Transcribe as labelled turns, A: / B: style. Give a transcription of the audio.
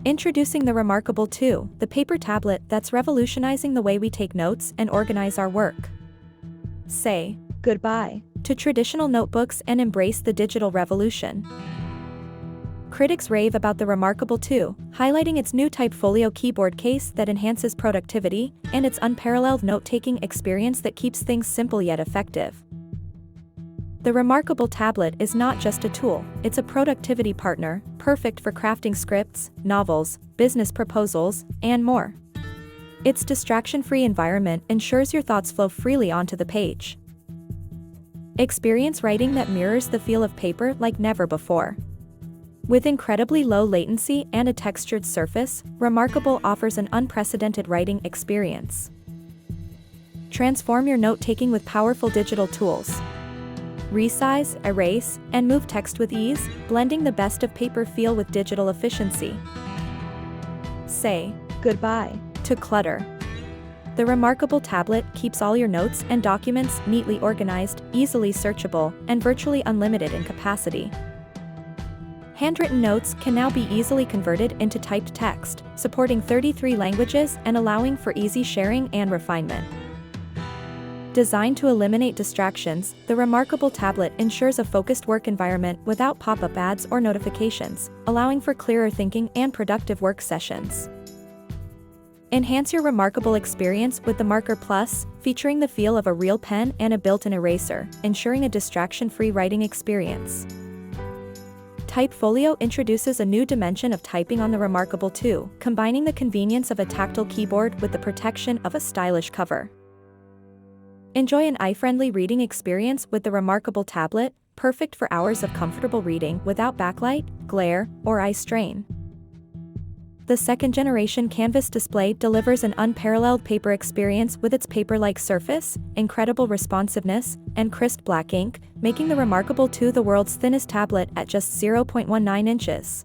A: Introducing the rMarkable 2, the paper tablet that's revolutionizing the way we take notes and organize our work. Say goodbye to traditional notebooks and embrace the digital revolution. Critics rave about the rMarkable 2, highlighting its new Typefolio keyboard case that enhances productivity and its unparalleled note-taking experience that keeps things simple yet effective. The rMarkable tablet is not just a tool, it's a productivity partner, perfect for crafting scripts, novels, business proposals, and more. Its distraction-free environment ensures your thoughts flow freely onto the page. Experience writing that mirrors the feel of paper like never before. With incredibly low latency and a textured surface, rMarkable offers an unprecedented writing experience. Transform your note-taking with powerful digital tools. Resize, erase, and move text with ease, blending the best of paper feel with digital efficiency. Say goodbye to clutter. The rMarkable tablet keeps all your notes and documents neatly organized, easily searchable, and virtually unlimited in capacity. Handwritten notes can now be easily converted into typed text, supporting 33 languages and allowing for easy sharing and refinement. Designed to eliminate distractions, the rMarkable tablet ensures a focused work environment without pop-up ads or notifications, allowing for clearer thinking and productive work sessions. Enhance your rMarkable experience with the Marker Plus, featuring the feel of a real pen and a built-in eraser, ensuring a distraction-free writing experience. Typefolio introduces a new dimension of typing on the rMarkable 2, combining the convenience of a tactile keyboard with the protection of a stylish cover. Enjoy an eye-friendly reading experience with the rMarkable tablet, perfect for hours of comfortable reading without backlight, glare, or eye strain. The second-generation Canvas display delivers an unparalleled paper experience with its paper-like surface, incredible responsiveness, and crisp black ink, making the rMarkable 2 the world's thinnest tablet at just 0.19 inches.